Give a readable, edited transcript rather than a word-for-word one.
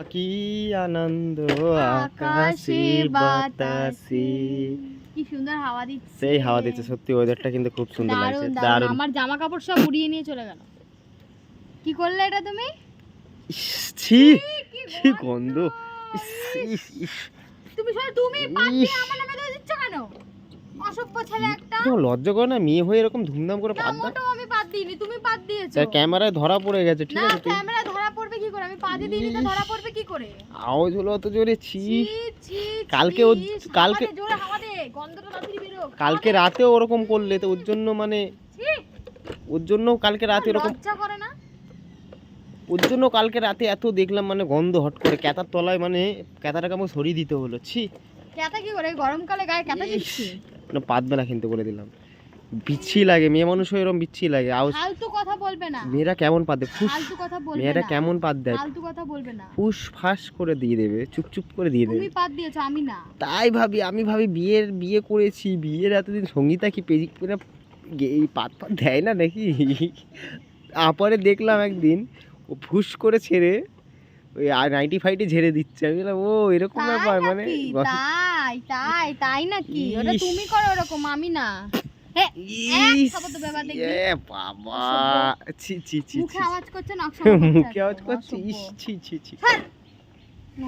কি আনন্দ আকাশে বাতাসে। কি সুন্দর হাওয়া দিচ্ছে। সেই হাওয়া দিচ্ছে, সত্যি ওয়েদারটা কিন্তু খুব সুন্দর লাগছে। দারুণ দারুণ। আমার জামা কাপড় সব উড়িয়ে নিয়ে চলে গেল। কি করলে এটা তুমি? ছি কি গন্ধ। তুমি বাদ দিয়ে আমার নামে দোষ দিচ্ছ কেন? অসভ্য ছেলে একটা। তো লজ্জা করে না মেয়ে হয়ে এরকম ধুমধাম করে না পাদ দাও? মোটেও আমি বাদ দিইনি, তুমি বাদ দিয়েছো। ক্যামেরায় ধরা পড়ে গেছে, ঠিক না আছে? ক্যামেরায় ধরা পড়বে কি করে? আমি পা দিয়ে দিইনি তো ধরা পড়বে কি করে? আওয়াজ হলো অত জোরে, ছি। ছি কালকে জোরে হাওয়া দে, গন্ধটা তাড়াতাড়ি বেরো। কালকে রাতেও ওরকম করলে তো ওর জন্য মানে ছি ওর জন্য কালকে রাতে এরকম লজ্জা করে না? ওর জন্য কালকে রাতে এত দেখলাম মানে গন্ধ হট করে ক্যাতার তলায় মানে ক্যাতাটাকে আমাকে সরিয়ে দিতে হলো। ছি। ক্যাতা কি করে? গরমকালে গায়ে ক্যাতা দিচ্ছি? না পাতবে না কিন্তু বলে দিলাম। বিচ্ছি লাগে, মেয়ে মানুষ হয়ে এরকম বিচ্ছি লাগে। ফালতু কথা বলবে না। মেয়েরা কেমন পাত দেয়? ফালতু কথা বলবে না। মেয়েরা কেমন পাত দেয়? ফালতু কথা বলবে না। ফুস ফাস করে দিয়ে দেবে, চুপচুপ করে দিয়ে দেবে। তুমি পাত দিয়েছো, আমি না। তাই আমি ভাবি বিয়ে করেছি, বিয়ের এতদিন সঙ্গীতা কি পেজি করে এই পাত দেয় না নাকি? তারপরে দেখলাম একদিন ও ফুস করে ছেড়ে ওই নাইটি ফাইটি ঝেড়ে দিচ্ছে। আমি বললাম ও এরকম ব্যাপার মানে। তাই তাই তাই নাকি? ওটা তুমি করো ওরকম, আমি না। বাবা ছি ছি ছি। মুখে আওয়াজ করছে, নকশা মুখে আওয়াজ করছে, ইস ছি ছি ছি।